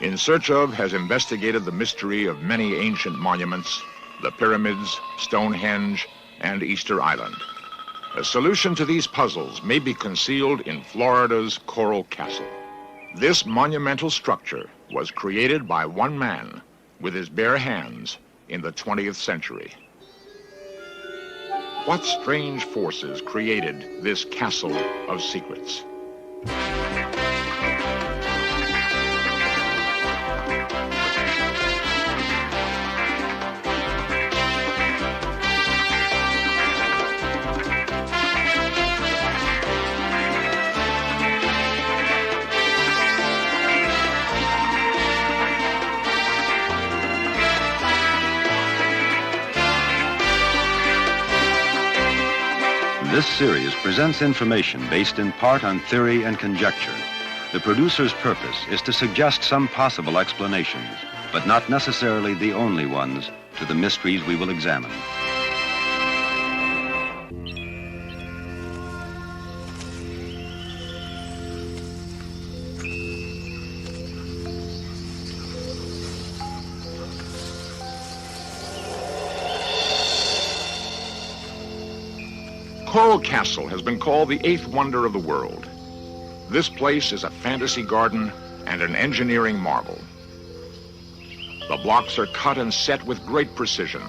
In Search Of has investigated the mystery of many ancient monuments, the pyramids, Stonehenge, and Easter Island. A solution to these puzzles may be concealed in Florida's Coral Castle. This monumental structure was created by one man with his bare hands in the 20th century. What strange forces created this castle of secrets? This series presents information based in part on theory and conjecture. The producer's purpose is to suggest some possible explanations, but not necessarily the only ones, to the mysteries we will examine. Coral Castle has been called the eighth wonder of the world. This place is a fantasy garden and an engineering marvel. The blocks are cut and set with great precision,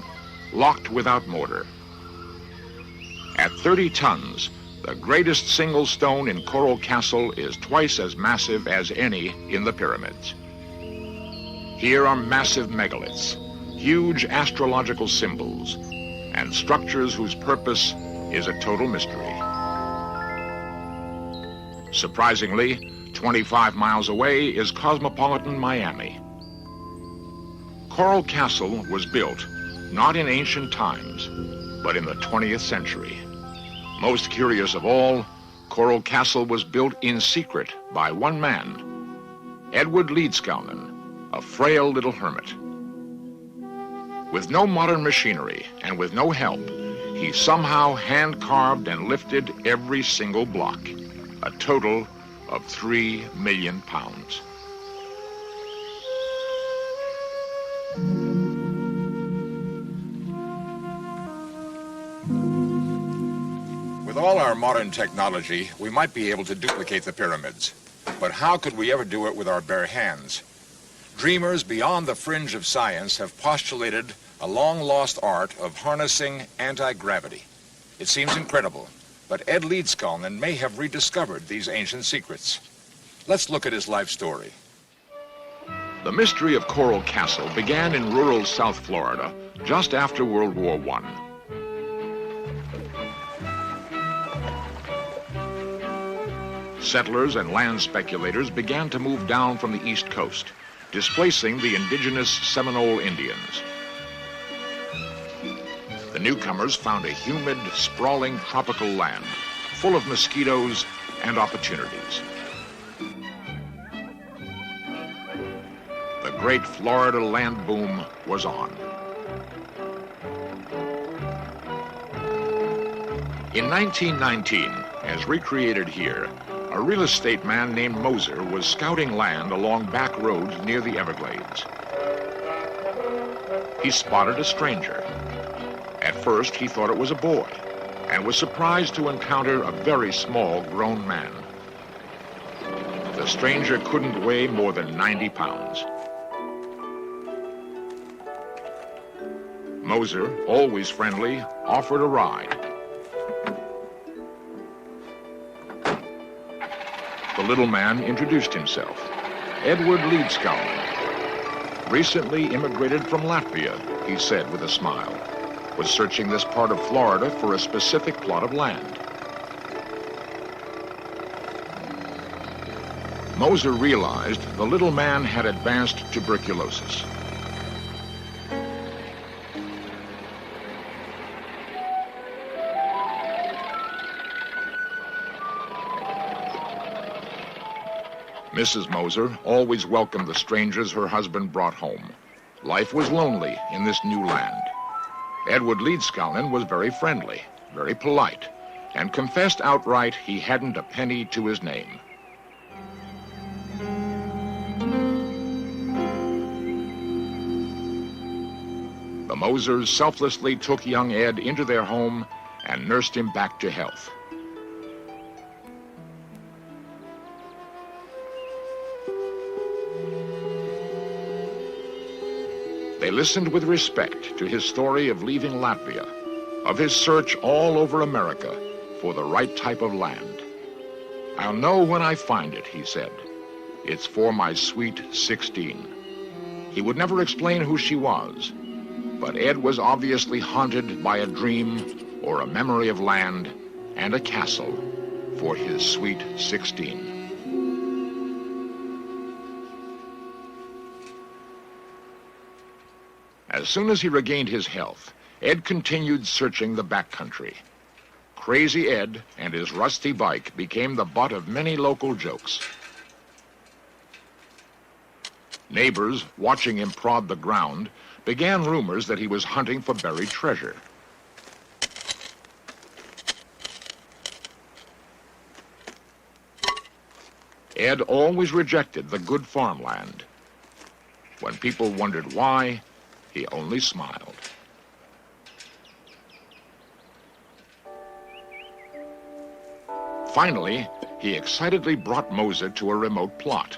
locked without mortar. At 30 tons, the greatest single stone in Coral Castle is twice as massive as any in the pyramids. Here are massive megaliths, huge astrological symbols, and structures whose purpose is a total mystery. Surprisingly, 25 miles away is cosmopolitan Miami. Coral Castle was built not in ancient times, but in the 20th century. Most curious of all, Coral Castle was built in secret by one man, Edward Leedskalnin, a frail little hermit. With no modern machinery and with no help, he somehow hand-carved and lifted every single block, a total of 3 million pounds. With all our modern technology, we might be able to duplicate the pyramids. But how could we ever do it with our bare hands? Dreamers beyond the fringe of science have postulated a long-lost art of harnessing anti-gravity. It seems incredible, but Ed Leedskalnin may have rediscovered these ancient secrets. Let's look at his life story. The mystery of Coral Castle began in rural South Florida just after World War I. Settlers and land speculators began to move down from the East Coast, displacing the indigenous Seminole Indians. The newcomers found a humid, sprawling tropical land, full of mosquitoes and opportunities. The great Florida land boom was on. In 1919, as recreated here, a real estate man named Moser was scouting land along back roads near the Everglades. He spotted a stranger. At first, he thought it was a boy and was surprised to encounter a very small grown man. The stranger couldn't weigh more than 90 pounds. Moser, always friendly, offered a ride. The little man introduced himself. Edward Leedskalnin. Recently immigrated from Latvia, he said with a smile. Was searching this part of Florida for a specific plot of land. Moser realized the little man had advanced tuberculosis. Mrs. Moser always welcomed the strangers her husband brought home. Life was lonely in this new land. Edward Leedskalnin was very friendly, very polite, and confessed outright he hadn't a penny to his name. The Mosers selflessly took young Ed into their home and nursed him back to health. They listened with respect to his story of leaving Latvia, of his search all over America for the right type of land. "I'll know when I find it," he said. "It's for my sweet 16. He would never explain who she was, but Ed was obviously haunted by a dream or a memory of land and a castle for his sweet 16. As soon as he regained his health, Ed continued searching the backcountry. Crazy Ed and his rusty bike became the butt of many local jokes. Neighbors, watching him prod the ground, began rumors that he was hunting for buried treasure. Ed always rejected the good farmland. When people wondered why, he only smiled. Finally, he excitedly brought Moser to a remote plot.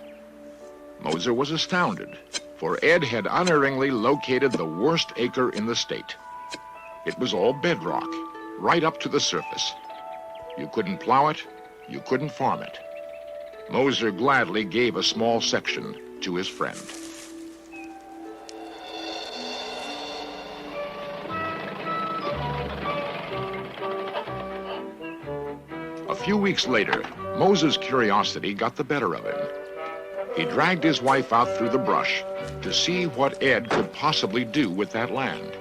Moser was astounded, for Ed had unerringly located the worst acre in the state. It was all bedrock, right up to the surface. You couldn't plow it, you couldn't farm it. Moser gladly gave a small section to his friend. A few weeks later, Moser's curiosity got the better of him. He dragged his wife out through the brush to see what Ed could possibly do with that land.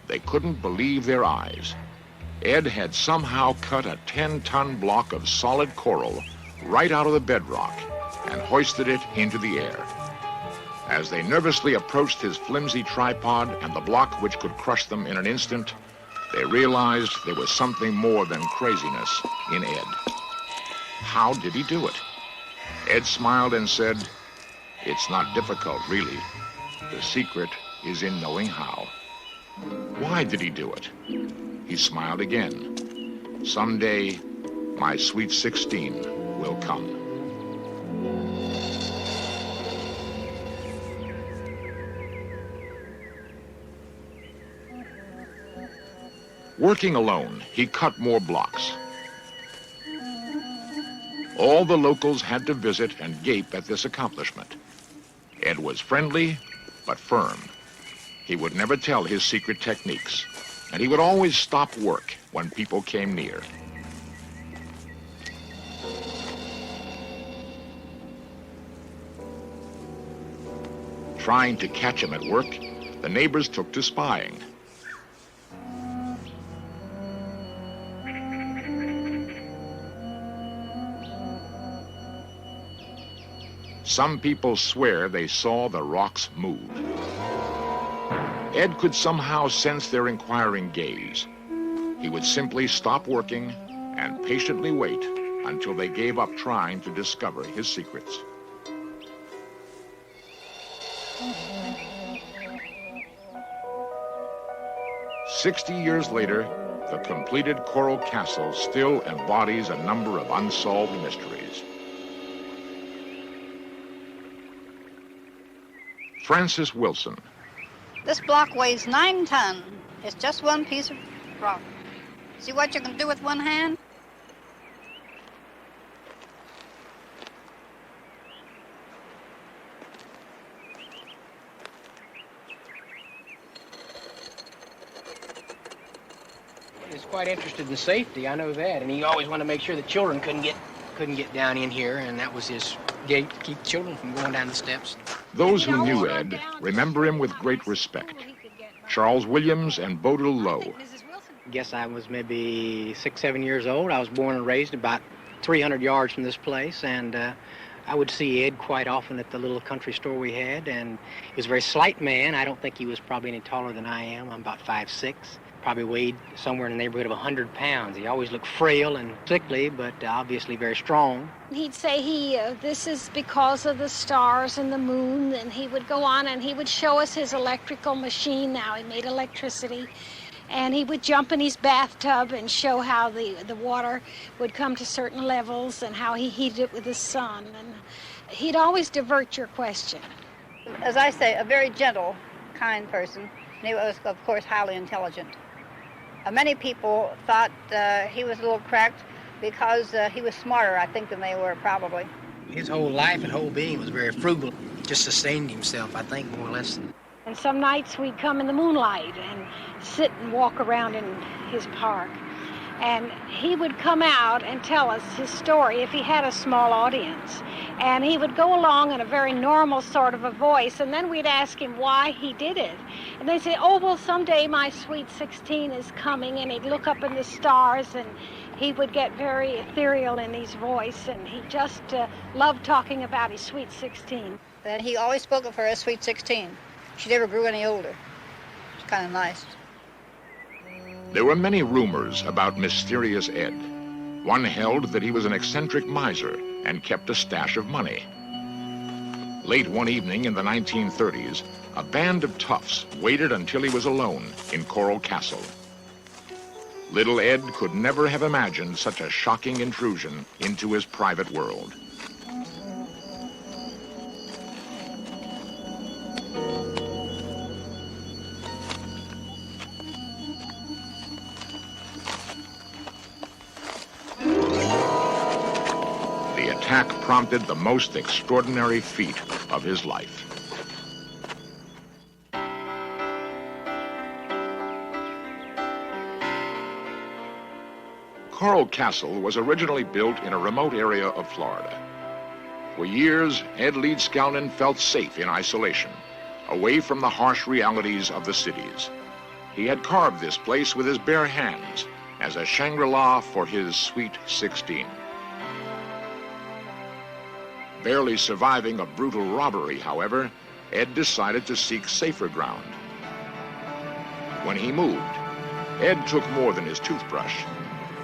They couldn't believe their eyes. Ed had somehow cut a 10-ton block of solid coral right out of the bedrock and hoisted it into the air. As they nervously approached his flimsy tripod and the block which could crush them in an instant, they realized there was something more than craziness in Ed. How did he do it? Ed smiled and said, "It's not difficult, really. The secret is in knowing how." Why did he do it? He smiled again. "Someday, my sweet 16 will come." Working alone, he cut more blocks. All the locals had to visit and gape at this accomplishment. Ed was friendly, but firm. He would never tell his secret techniques, and he would always stop work when people came near. Trying to catch him at work, the neighbors took to spying. Some people swear they saw the rocks move. Ed could somehow sense their inquiring gaze. He would simply stop working and patiently wait until they gave up trying to discover his secrets. "60 years later, the completed coral castle still embodies a number of unsolved mysteries. Frances Wilson. This block weighs 9 tons. It's just one piece of rock. See what you can do with one hand? He's quite interested in safety, I know that, and he always wanted to make sure the children couldn't get down in here, and that was his gate to keep children from going down the steps. Those who knew Ed remember him with great respect. Charles Williams and Bodil Lowe. I guess I was maybe 6, 7 years old. I was born and raised about 300 yards from this place, and I would see Ed quite often at the little country store we had, and he was a very slight man. I don't think he was probably any taller than I am. I'm about 5'6". Probably weighed somewhere in the neighborhood of 100 pounds. He always looked frail and sickly, but obviously very strong. He'd say this is because of the stars and the moon, and he would go on and he would show us his electrical machine. Now he made electricity, and he would jump in his bathtub and show how the water would come to certain levels and how he heated it with the sun. And he'd always divert your question. As I say, a very gentle, kind person, and he was, of course, highly intelligent. Many people thought he was a little cracked because he was smarter, I think, than they were, probably. His whole life and whole being was very frugal. Just sustained himself, I think, more or less. And some nights we'd come in the moonlight and sit and walk around in his park. And he would come out and tell us his story if he had a small audience. And he would go along in a very normal sort of a voice, and then we'd ask him why he did it. And they'd say, oh, well, someday my sweet 16 is coming, and he'd look up in the stars, and he would get very ethereal in his voice, and he just loved talking about his sweet 16. And he always spoke of her as sweet 16. She never grew any older. It's kind of nice. There were many rumors about Mysterious Ed. One held that he was an eccentric miser and kept a stash of money. Late one evening in the 1930s, a band of toughs waited until he was alone in Coral Castle. Little Ed could never have imagined such a shocking intrusion into his private world. The attack prompted the most extraordinary feat of his life. Coral Castle was originally built in a remote area of Florida. For years, Ed Leedskalnin felt safe in isolation, away from the harsh realities of the cities. He had carved this place with his bare hands as a Shangri-La for his sweet 16. Barely surviving a brutal robbery, however, Ed decided to seek safer ground. When he moved, Ed took more than his toothbrush.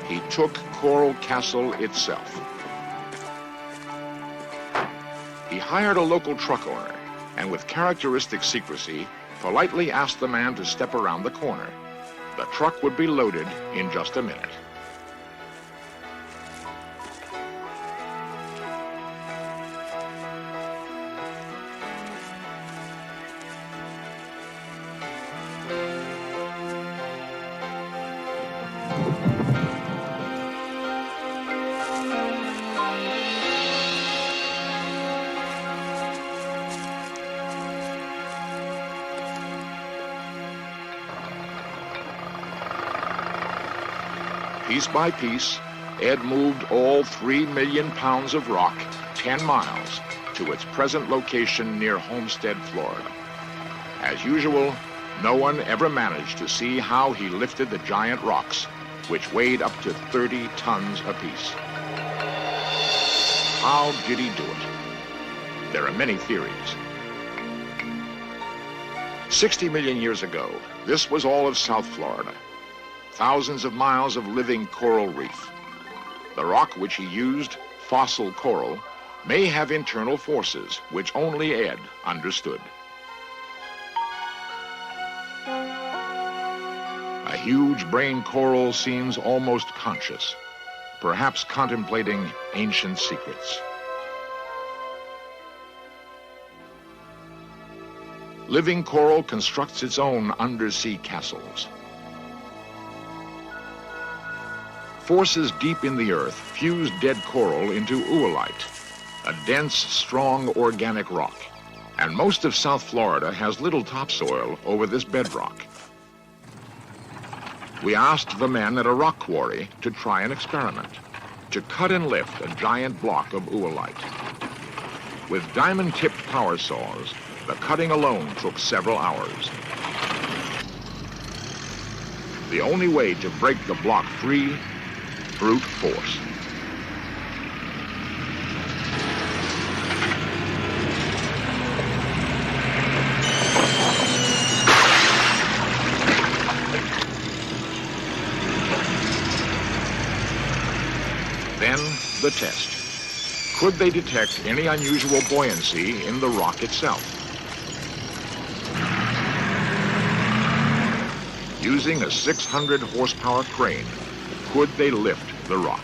He took Coral Castle itself. He hired a local truck owner, and with characteristic secrecy, politely asked the man to step around the corner. The truck would be loaded in just a minute. Piece by piece, Ed moved all 3 million pounds of rock 10 miles to its present location near Homestead, Florida. As usual, no one ever managed to see how he lifted the giant rocks, which weighed up to 30 tons apiece. How did he do it? There are many theories. 60 million years ago, this was all of South Florida. Thousands of miles of living coral reef. The rock which he used, fossil coral, may have internal forces which only Ed understood. A huge brain coral seems almost conscious, perhaps contemplating ancient secrets. Living coral constructs its own undersea castles. Forces deep in the earth fuse dead coral into oolite, a dense, strong organic rock. And most of South Florida has little topsoil over this bedrock. We asked the men at a rock quarry to try an experiment, to cut and lift a giant block of oolite. With diamond-tipped power saws, the cutting alone took several hours. The only way to break the block free, brute force. Then the test. Could they detect any unusual buoyancy in the rock itself? Using a 600 horsepower crane, could they lift the rock?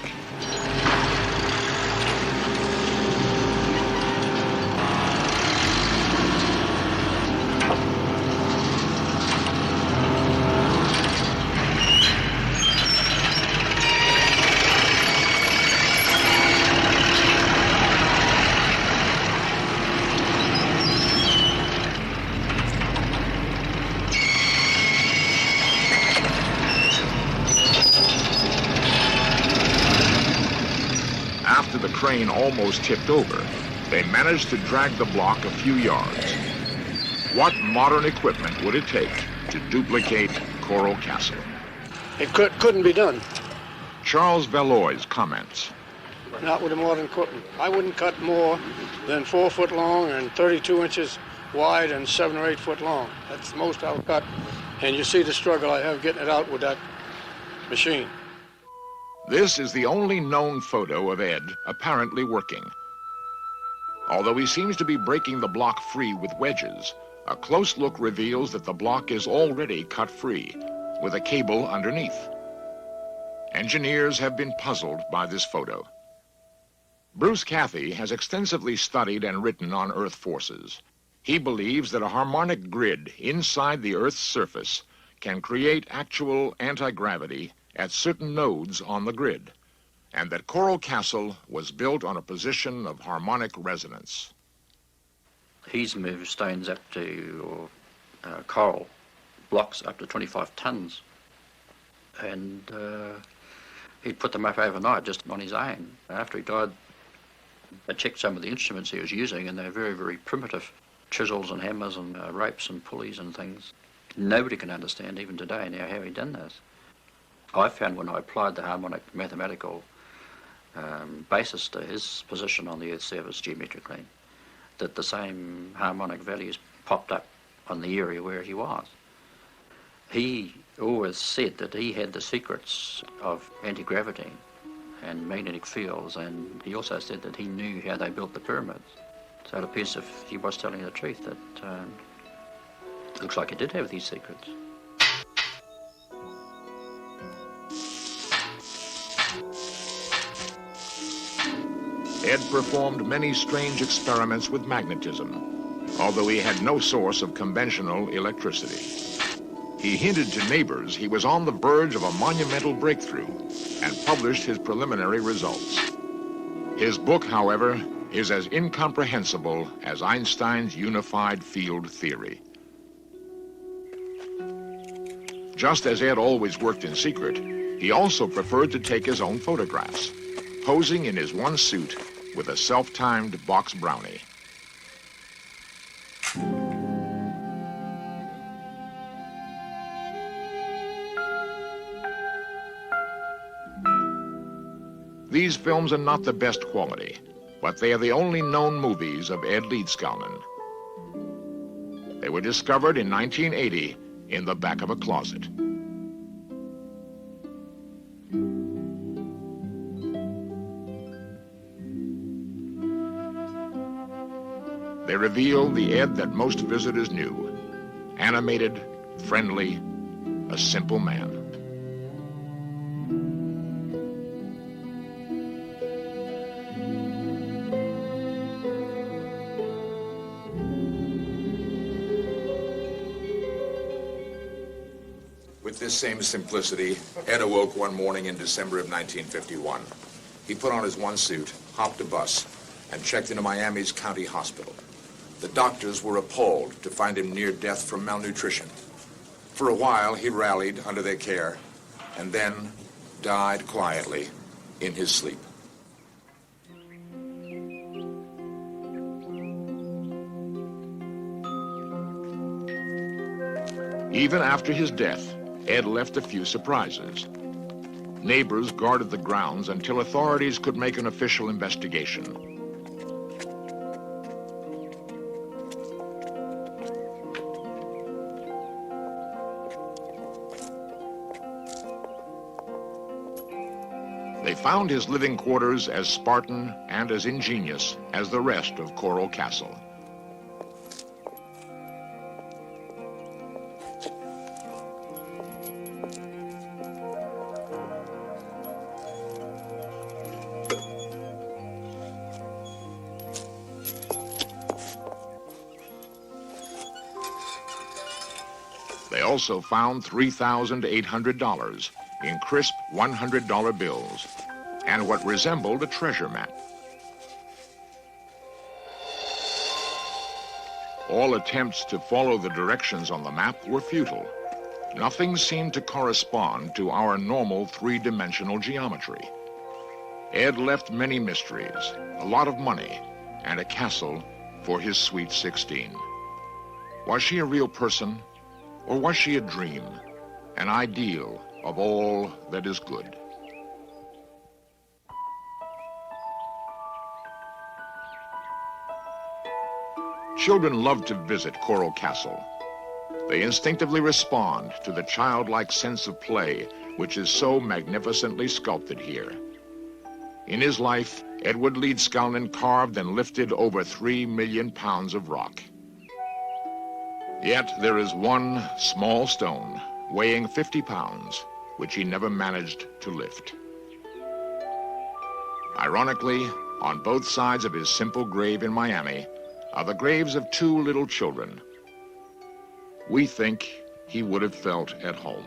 After the crane almost tipped over, they managed to drag the block a few yards. What modern equipment would it take to duplicate Coral Castle? It couldn't be done. Charles Valois comments. Not with the modern equipment. I wouldn't cut more than 4 foot long and 32 inches wide and 7 or 8 foot long. That's the most I'll cut. And you see the struggle I have getting it out with that machine. This is the only known photo of Ed apparently working. Although he seems to be breaking the block free with wedges, a close look reveals that the block is already cut free, with a cable underneath. Engineers have been puzzled by this photo. Bruce Cathy has extensively studied and written on Earth forces. He believes that a harmonic grid inside the Earth's surface can create actual anti-gravity at certain nodes on the grid, and that Coral Castle was built on a position of harmonic resonance. He's moved stones up to coral blocks up to 25 tons, and he'd put them up overnight just on his own. After he died, I checked some of the instruments he was using, and they're very, very primitive chisels and hammers and ropes and pulleys and things. Nobody can understand even today now how he done this. I found when I applied the harmonic mathematical basis to his position on the Earth's surface geometrically, that the same harmonic values popped up on the area where he was. He always said that he had the secrets of anti-gravity and magnetic fields, and he also said that he knew how they built the pyramids. So it appears if he was telling the truth that it looks like he did have these secrets. Ed performed many strange experiments with magnetism, although he had no source of conventional electricity. He hinted to neighbors he was on the verge of a monumental breakthrough and published his preliminary results. His book, however, is as incomprehensible as Einstein's unified field theory. Just as Ed always worked in secret, he also preferred to take his own photographs, posing in his one suit with a self-timed box brownie. These films are not the best quality, but they are the only known movies of Ed Leedskalnin. They were discovered in 1980 in the back of a closet. They reveal the Ed that most visitors knew. Animated, friendly, a simple man. With this same simplicity, Ed awoke one morning in December of 1951. He put on his one suit, hopped a bus, and checked into Miami's county hospital. The doctors were appalled to find him near death from malnutrition. For a while, he rallied under their care, and then died quietly in his sleep. Even after his death, Ed left a few surprises. Neighbors guarded the grounds until authorities could make an official investigation. They found his living quarters as Spartan and as ingenious as the rest of Coral Castle. They also found $3,800 in crisp $100 bills and what resembled a treasure map. All attempts to follow the directions on the map were futile. Nothing seemed to correspond to our normal three-dimensional geometry. Ed left many mysteries, a lot of money, and a castle for his sweet 16. Was she a real person? Or was she a dream, an ideal of all that is good? Children love to visit Coral Castle. They instinctively respond to the childlike sense of play which is so magnificently sculpted here. In his life, Edward Leedskalnin carved and lifted over 3 million pounds of rock. Yet there is one small stone weighing 50 pounds, which he never managed to lift. Ironically, on both sides of his simple grave in Miami are the graves of 2 little children. We think he would have felt at home.